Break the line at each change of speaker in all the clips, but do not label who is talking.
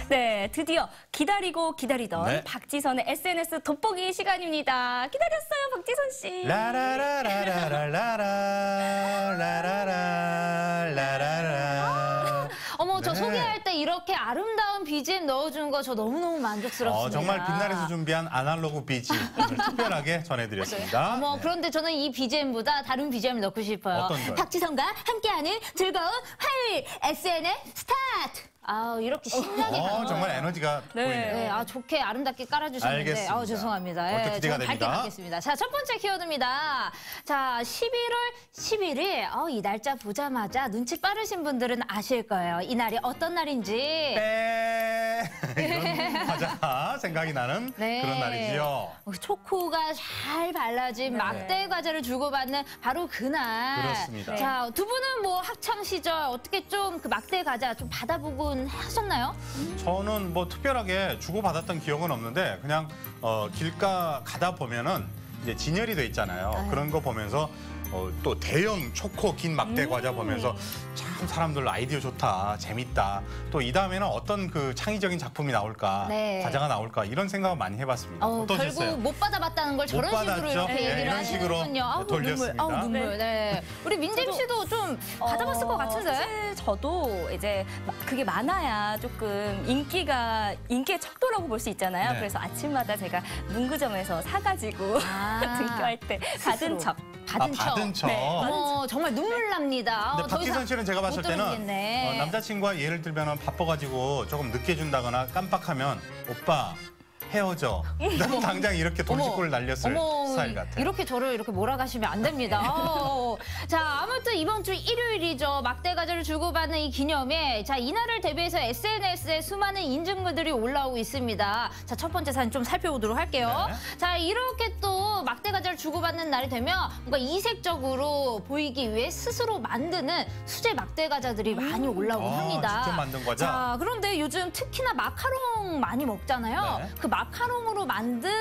네, 드디어 기다리고 기다리던
네.
박지선의 SNS 돋보기 시간입니다. 기다렸어요, 박지선 씨.
라라라라라라라라라라.
어머, 저
네.
소개할 때 이렇게 아름다운 BGM 넣어주는 거 저 너무너무 만족스럽습니다.
정말 빛날에서 준비한 아날로그 BG 오늘 특별하게 전해드렸습니다.
어머,
네.
그런데 저는 이 BGM보다 다른 BGM을 넣고 싶어요.
어떤 거요?
박지선과 함께하는 즐거운 화요일 SNS 스타트! 아, 이렇게 신나게 가요.
정말 에너지가
네.
보이네요.
네, 좋게 아름답게 깔아주셨는데,
알겠습니다.
죄송합니다.
어떻게 기대가
저는 밝게
됩니다.
가겠습니다. 자, 첫 번째 키워드입니다. 자, 11월 11일, 이 날짜 보자마자 눈치 빠르신 분들은 아실 거예요. 이 날이 어떤 날인지.
이런 과자가 생각이 나는
네.
그런 날이지요.
초코가 잘 발라진 막대 과자를 주고받는 바로 그날.
그렇습니다.
자, 두 분은 뭐 학창 시절 어떻게 좀 그 막대 과자 좀 받아보곤 하셨나요?
저는 뭐 특별하게 주고받았던 기억은 없는데 그냥 길가 가다 보면은 이제 진열이 돼 있잖아요. 그런 거 보면서 또 대형 초코 긴 막대 과자 보면서 참 사람들 아이디어 좋다, 재밌다. 또 이 다음에는 어떤 그 창의적인 작품이 나올까,
네.
과자가 나올까 이런 생각을 많이 해봤습니다. 어떠셨어요?
결국 못 받아봤다는 걸 저런 식으로
받았죠?
이렇게
네,
얘기를
이런 식으로
하시는군요. 아우,
돌렸습니다.
눈물, 아우, 눈물. 네. 우리 민재 씨도 좀 받아봤을 것 같은데?
사실 저도 이제 그게 많아야 조금 인기의 척도라고 볼 수 있잖아요.
네.
그래서 아침마다 제가 문구점에서 사가지고 등교할 때 받은 척.
받은 척.
받은 척.
네.
어머, 정말 눈물 납니다.
근데
더
박지선
이상
씨는 제가 봤을
못
때는
들어주겠네.
남자친구가 예를 들면 바빠가지고 조금 늦게 준다거나 깜빡하면 오빠 헤어져. 난 당장 이렇게 돌직구를 날렸을 스타일 같아요.
이렇게 저를 이렇게 몰아가시면 안 됩니다. 자, 아무튼 이번 주 일요일이죠. 막대 과자를 주고받는 이 기념에 자, 이날을 대비해서 SNS에 수많은 인증글들이 올라오고 있습니다. 자, 첫 번째 사진 좀 살펴보도록 할게요.
네.
자, 이렇게 또 막대 과자를 주고받는 날이 되면 뭔가 이색적으로 보이기 위해 스스로 만드는 수제 막대 과자들이 많이 올라오고 합니다.
직접 만든 과자?
자, 그런데 요즘 특히나 마카롱 많이 먹잖아요.
네.
그 마카롱으로 만든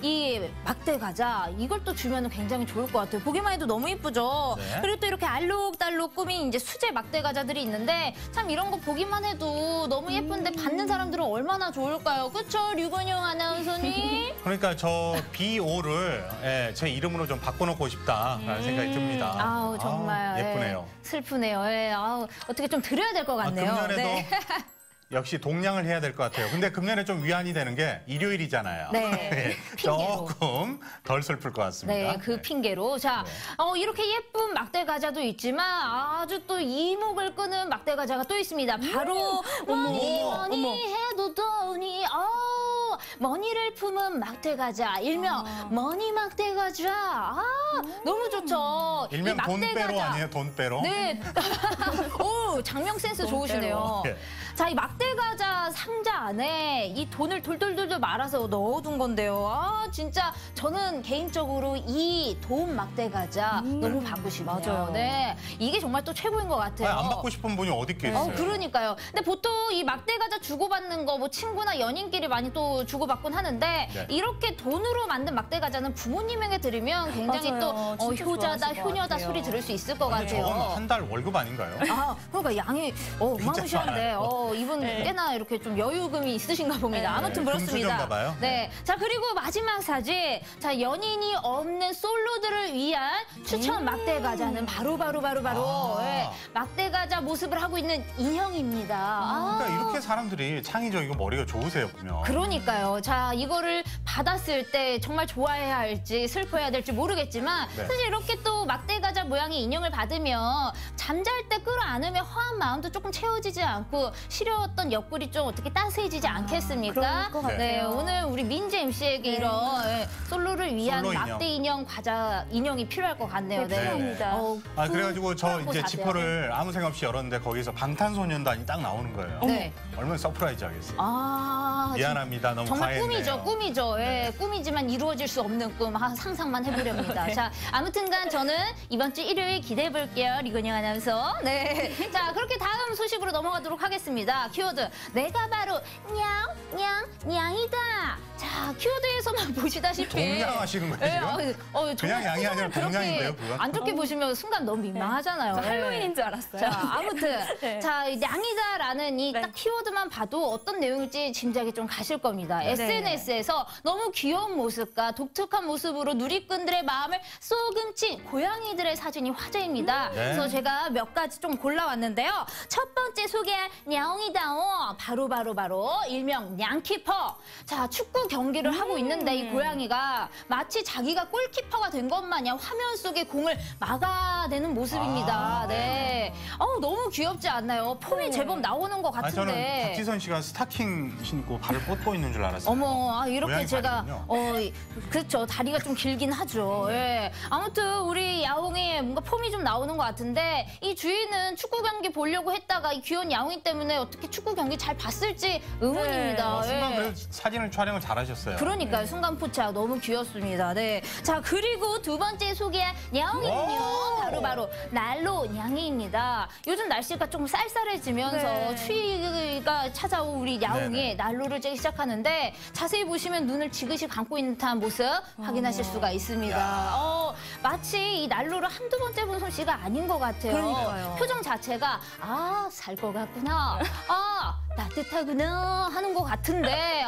이 막대 과자 이걸 또 주면 굉장히 좋을 것 같아요. 보기만 해도 너무 예쁘죠.
네.
그리고 또 이렇게 알록달록 꾸민 이제 수제 막대 과자들이 있는데 참 이런 거 보기만 해도 너무 예쁜데 받는 사람들은 얼마나 좋을까요? 그쵸? 류건영 아나운서님?
그러니까 저 BO를 제 이름으로 좀 바꿔놓고 싶다라는 생각이 듭니다.
아우 정말
예쁘네요.
슬프네요. 아우 어떻게 좀 드려야 될 것 같네요.
금년에도 역시 동량을 해야 될 것 같아요. 근데 금년에 좀 위안이 되는 게 일요일이잖아요.
네. 핑계로.
조금 덜 슬플 것 같습니다.
네, 그 핑계로. 자, 이렇게 예쁜 막대 과자도 있지만 아주 또 이목을 끄는 막대 과자가 또 있습니다. 바로 머니 해도 더니 머니를 품은 막대 과자, 일명 머니 막대 과자. 너무 좋죠.
일명
이 막대
돈빼로
과자.
아니에요? 돈빼로?
네. 오, 장명 센스 좋으시네요.
네.
자, 이 막대 과자 상자 안에 이 돈을 돌돌돌돌 말아서 넣어둔 건데요. 진짜 저는 개인적으로 이 돈 막대 과자 너무 받고 싶네요.
맞아요.
네, 이게 정말 또 최고인 것 같아요.
안 받고 싶은 분이 어디 있겠어요?
그러니까요. 근데 보통 이 막대 과자 주고받는 거 뭐 친구나 연인끼리 많이 또 주고받곤 하는데
네.
이렇게 돈으로 만든 막대 과자는 부모님에게 들으면 굉장히
맞아요.
또
진짜
효자다,
좋아하실 것
효녀다
같아요.
소리 들을 수 있을 것
근데
같아요.
저건 한 달 월급 아닌가요?
그러니까 양이 어마무시한데
많아요.
이분 꽤나 이렇게 좀 여유금이 있으신가 봅니다. 아무튼 그렇습니다.
금수저인가 봐요.
네. 자, 그리고 마지막 사진. 자, 연인이 없는 솔로들을 위한 추천 막대 과자는 바로 막대 과자 모습을 하고 있는 인형입니다.
그러니까 이렇게 사람들이 창의적이고 머리가 좋으세요, 보면.
그러니까요. 자, 이거를 받았을 때 정말 좋아해야 할지 슬퍼해야 될지 모르겠지만
네.
사실 이렇게 또 막대 과자 모양의 인형을 받으면 잠잘 때 끌어안으면 허한 마음도 조금 채워지지 않고 시려웠던 옆구리 좀 어떻게 따스해지지 않겠습니까?
그럴 것
네,
같아요.
오늘 우리 민재 MC에게 이런 솔로를 위한
솔로 인형.
막대 인형 과자 인형이 필요할 것 같네요.
네, 필요합니다.
그래가지고 저
풀어갖고
이제
가세요.
지퍼를 아무 생각 없이 열었는데 거기서 방탄소년단이 딱 나오는 거예요.
네.
얼마나 서프라이즈 하겠어요.
아,
미안합니다. 너무
정말
과했네요.
꿈이죠. 예, 꿈이지만 이루어질 수 없는 꿈. 상상만 해보렵니다. 자, 아무튼간 저는 이번 주 일요일 기대해 볼게요. 리건영 아나운서. 하면서. 네. 자, 그렇게 다음 소식으로 넘어가도록 하겠습니다. 키워드. 내가 바로 냥이다. 자, 키워드에서만 보시다시피.
동냥하시는 거예요,
네,
그냥 양이 아니라
그렇게
동냥인데요, 그건?
안 좋게 보시면 순간 너무 민망하잖아요.
저
네.
할로윈인 줄 알았어요.
자, 아무튼
네.
자, 이 냥이다라는 이 딱 키워드만 봐도 어떤 내용일지 짐작이 좀 가실 겁니다. SNS에서 너무 귀여운 모습과 독특한 모습으로 누리꾼들의 마음을 쏙 훔친 고양이들의 사진이 화제입니다. 그래서 제가 몇 가지 좀 골라왔는데요. 첫 번째 소개할 냥이다오 바로 일명 냥키퍼. 자, 축구 경기를 하고 있는데 이 고양이가 마치 자기가 골키퍼가 된 것 마냥 화면 속에 공을 막아내는 모습입니다. 네. 너무 귀엽지 않나요? 폼이 제법 나오는 것
아니, 저는
같은데.
박지선 씨가 스타킹 신고 발을 뻗고 있는 줄 알았어요.
어머, 이렇게
고양이
제가
다리군요.
그렇죠. 다리가 좀 길긴 하죠. 예. 아무튼 우리 야옹이 뭔가 폼이 좀 나오는 것 같은데 이 주인은 축구 경기 보려고 했다가 이 귀여운 야옹이 때문에 어떻게 축구 경기 잘 봤을지 의문입니다.
순간
예.
그래도 사진을 촬영을 잘하셨어요.
그러니까요. 순간 포착 너무 귀엽습니다. 네. 자, 그리고 두 번째 소개할 냥이는요. 바로 난로 냥이입니다. 요즘 날씨가 좀 쌀쌀해지면서 추위가 찾아온 우리 야옹이
네네.
난로를 쬐기 시작하는데 자세히 보시면 눈을 지그시 감고 있는 듯한 모습 확인하실 수가 있습니다. 마치 이 난로를 한두 번째 본 솜씨가 아닌 것 같아요.
그러니까요.
표정 자체가 살 것 같구나. 따뜻하구나 하는 것 같은데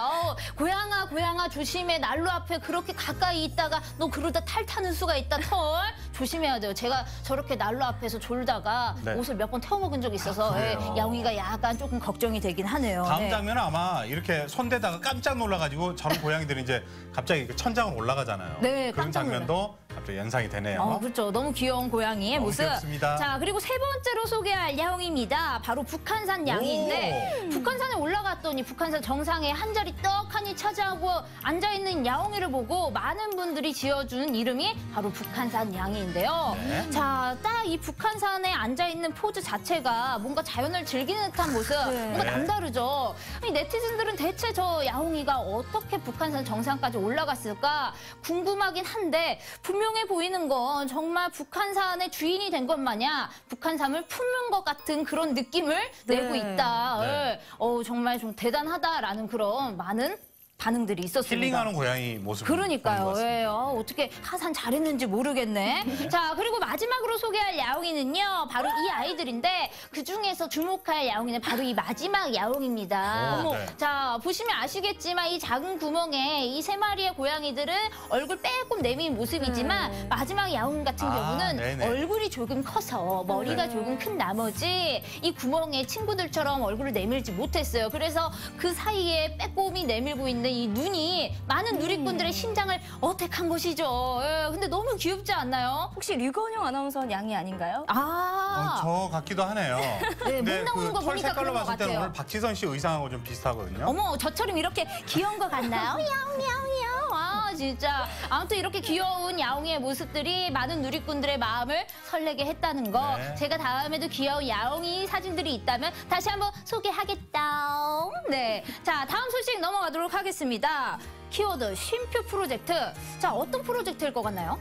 고양아 조심해. 난로 앞에 그렇게 가까이 있다가 너 그러다 탈 타는 수가 있다. 털 조심해야 돼요. 제가 저렇게 난로 앞에서 졸다가
네.
옷을 몇 번 태워먹은 적이 있어서
그래요?
야옹이가 약간 조금 걱정이 되긴 하네요.
다음
네.
장면은 아마 이렇게 손대다가 깜짝 놀라가지고 저런 고양이들이 이제 갑자기 그 천장으로 올라가잖아요.
네,
그런
깜짝
장면도 갑자기 연상이 되네요.
그렇죠. 너무 귀여운 고양이의
너무
모습.
귀엽습니다.
자, 그리고 세 번째로 소개할 야옹입니다. 바로 북한산 양인데 북한산에 올라갔더니 북한산 정상에 한 자리 떡하니 차지하고 앉아있는 야옹이를 보고 많은 분들이 지어준 이름이 바로 북한산 양인데요.
네.
자, 딱 이 북한산에 앉아있는 포즈 자체가 뭔가 자연을 즐기는 듯한 모습, 뭔가
네.
남다르죠. 이 네티즌들은 대체 저 야옹이가 어떻게 북한산 정상까지 올라갔을까 궁금하긴 한데 분명해 보이는 건 정말 북한산의 주인이 된 것 마냥 북한산을 품는 것 같은 그런 느낌을 내고 있다.
네.
정말 좀 대단하다라는 그런 많은 반응들이 있었습니다.
힐링하는 고양이 모습.
그러니까요. 어떻게 하산 잘했는지 모르겠네. 자, 그리고 마지막으로 소개할 야옹이는요. 바로 이 아이들인데 그중에서 주목할 야옹이는 바로 이 마지막 야옹입니다.
오, 네.
자, 보시면 아시겠지만 이 작은 구멍에 이 세 마리의 고양이들은 얼굴 빼꼼 내민 모습이지만 마지막 야옹 같은 경우는
네네.
얼굴이 조금 커서 머리가 조금 큰 나머지 이 구멍에 친구들처럼 얼굴을 내밀지 못했어요. 그래서 그 사이에 빼꼼히 내밀고 있는 이 눈이 많은 누리꾼들의 심장을 어택한 것이죠. 근데 너무 귀엽지 않나요?
혹시 류건영 아나운서는 양이 아닌가요?
저 같기도 하네요.
네,
근데
못 나오는 거
털
보니까
색깔로
그런 것
봤을 때는
같아요.
오늘 박지선 씨 의상하고 좀 비슷하거든요.
어머, 저처럼 이렇게 귀여운 거 같나요? 야옹야옹야옹. 진짜. 아무튼 이렇게 귀여운 야옹이의 모습들이 많은 누리꾼들의 마음을 설레게 했다는 거.
네.
제가 다음에도 귀여운 야옹이 사진들이 있다면 다시 한번 소개하겠다. 네. 자, 다음 소식 넘어가도록 하겠습니다. 키워드 쉼표 프로젝트. 자, 어떤 프로젝트일 것 같나요?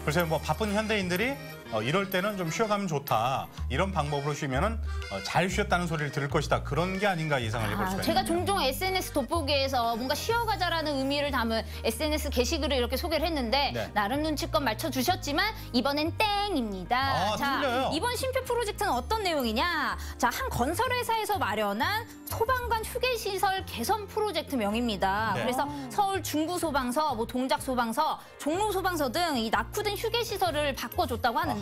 글쎄요, 뭐 바쁜 현대인들이 이럴 때는 좀 쉬어가면 좋다. 이런 방법으로 쉬면은 잘 쉬었다는 소리를 들을 것이다. 그런 게 아닌가 예상을 해볼 수가
제가
있네요.
종종 SNS 돋보기에서 뭔가 쉬어가자라는 의미를 담은 SNS 게시글을 이렇게 소개를 했는데
네.
나름 눈치껏 맞춰주셨지만 이번엔 땡입니다.
틀려요.
이번 쉼표 프로젝트는 어떤 내용이냐? 자, 한 건설회사에서 마련한 소방관 휴게시설 개선 프로젝트 명입니다.
네.
그래서 서울 중부소방서, 뭐 동작소방서, 종로소방서 등 이 낙후된 휴게시설을 바꿔줬다고 하는데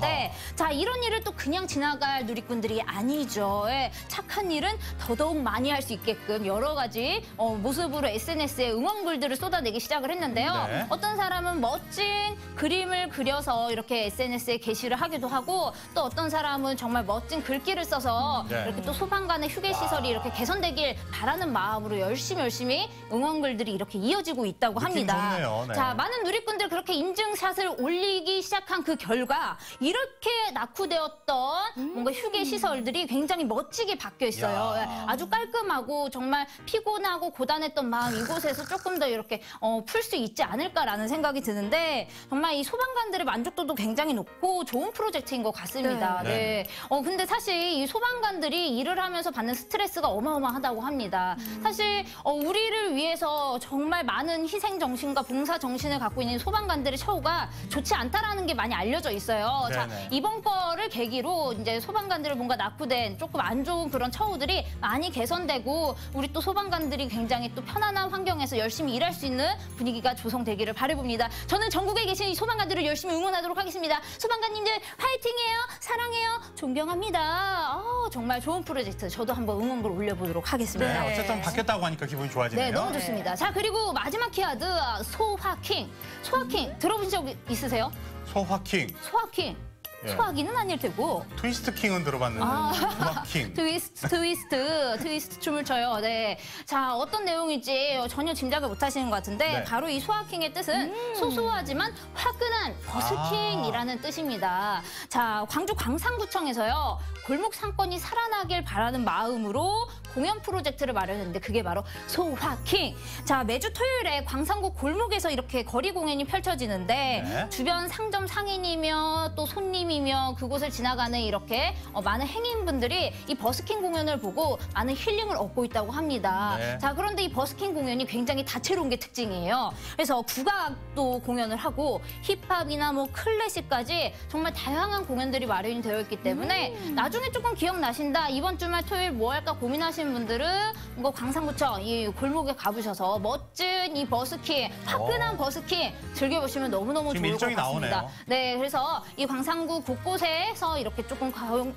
자, 이런 일을 또 그냥 지나갈 누리꾼들이 아니죠. 착한 일은 더더욱 많이 할 수 있게끔 여러 가지 모습으로 SNS에 응원글들을 쏟아내기 시작을 했는데요.
네.
어떤 사람은 멋진 그림을 그려서 이렇게 SNS에 게시를 하기도 하고 또 어떤 사람은 정말 멋진 글귀를 써서
네.
이렇게 또 소방관의 휴게시설이 이렇게 개선되길 바라는 마음으로 열심히 응원글들이 이렇게 이어지고 이어지고 있다고
느낌
합니다.
좋네요. 네.
자, 많은 누리꾼들 그렇게 인증샷을 올리기 시작한 그 결과 이렇게 낙후되었던 뭔가 휴게 시설들이 굉장히 멋지게 바뀌어 있어요.
야.
아주 깔끔하고 정말 피곤하고 고단했던 마음 이곳에서 조금 더 이렇게 풀 수 있지 않을까라는 생각이 드는데 정말 이 소방관들의 만족도도 굉장히 높고 좋은 프로젝트인 것 같습니다.
네.
네. 근데 사실 이 소방관들이 일을 하면서 받는 스트레스가 어마어마하다고 합니다. 사실 우리를 위해서 정말 많은 희생 정신과 봉사 정신을 갖고 있는 소방관들의 처우가 좋지 않다라는 게 많이 알려져 있어요. 자,
네네.
이번 거를 계기로 이제 소방관들을 뭔가 낙후된 조금 안 좋은 그런 처우들이 많이 개선되고 우리 또 소방관들이 굉장히 또 편안한 환경에서 열심히 일할 수 있는 분위기가 조성되기를 바라봅니다. 저는 전국에 계신 이 소방관들을 열심히 응원하도록 하겠습니다. 소방관님들 화이팅해요. 사랑해요. 존경합니다. 정말 좋은 프로젝트. 저도 한번 응원글 올려보도록 하겠습니다.
네, 어쨌든 바뀌었다고 하니까 기분이 좋아지네요.
네, 너무 좋습니다. 자, 그리고 마지막 키워드 소화킹. 소화킹 들어보신 적 있으세요?
소화킹,
소화킹.
예.
소화기는 아닐 테고.
트위스트 킹은 들어봤는데 소화킹.
트위스트 춤을 춰요. 네. 자, 어떤 내용일지 전혀 짐작을 못 하시는 것 같은데
네.
바로 이 소화킹의 뜻은 소소하지만 화끈한 버스킹이라는 뜻입니다. 자, 광주 광산구청에서요. 골목 상권이 살아나길 바라는 마음으로 공연 프로젝트를 마련했는데 그게 바로 소화킹. 자, 매주 토요일에 광산구 골목에서 이렇게 거리 공연이 펼쳐지는데
네.
주변 상점 상인이며 또 손님이며 그곳을 지나가는 이렇게 많은 행인분들이 이 버스킹 공연을 보고 많은 힐링을 얻고 있다고 합니다.
네.
자, 그런데 이 버스킹 공연이 굉장히 다채로운 게 특징이에요. 그래서 국악도 공연을 하고 힙합이나 뭐 클래식까지 정말 다양한 공연들이 마련이 되어 있기 때문에 나중에 조금 기억나신다. 이번 주말 토요일 뭐 할까 고민하시는 분들은 뭐 광산구청 이 골목에 가보셔서 멋진 이 버스킹, 화끈한 버스킹 즐겨보시면 너무너무
지금
좋을 것
일정이
같습니다.
나오네요.
네, 그래서 이 광산구 곳곳에서 이렇게 조금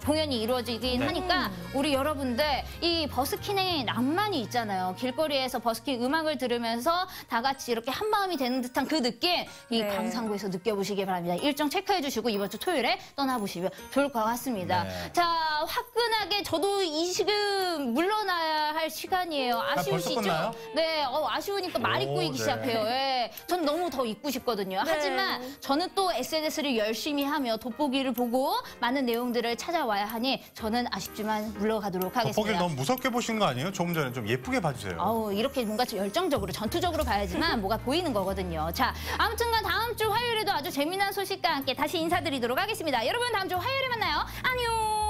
공연이 이루어지긴
네.
하니까 우리 여러분들 이 버스킹의 낭만이 있잖아요. 길거리에서 버스킹 음악을 들으면서 다 같이 이렇게 한 마음이 되는 듯한 그 느낌 이
네.
광산구에서 느껴보시기 바랍니다. 일정 체크해 주시고 이번 주 토요일에 떠나보시면 좋을 것 같습니다.
네.
자, 화끈하게 저도 이 지금 물러나야 할 시간이에요. 아쉬우시죠?
벌써 끝나요?
네, 아쉬우니까 말이
오,
꼬이기
네.
시작해요. 예. 전 너무 더 있고 싶거든요.
네.
하지만 저는 또 SNS를 열심히 하며 돋보기를 보고 많은 내용들을 찾아와야 하니 저는 아쉽지만 물러가도록
돋보기를
하겠습니다.
너무 무섭게 보시는 거 아니에요? 조금 전에 좀 예쁘게 봐주세요.
이렇게 뭔가 좀 열정적으로 전투적으로 봐야지만 뭐가 보이는 거거든요. 자, 아무튼간 다음 주 화요일에도 아주 재미난 소식과 함께 다시 인사드리도록 하겠습니다. 여러분 다음 주 화요일에 만나요. 안녕.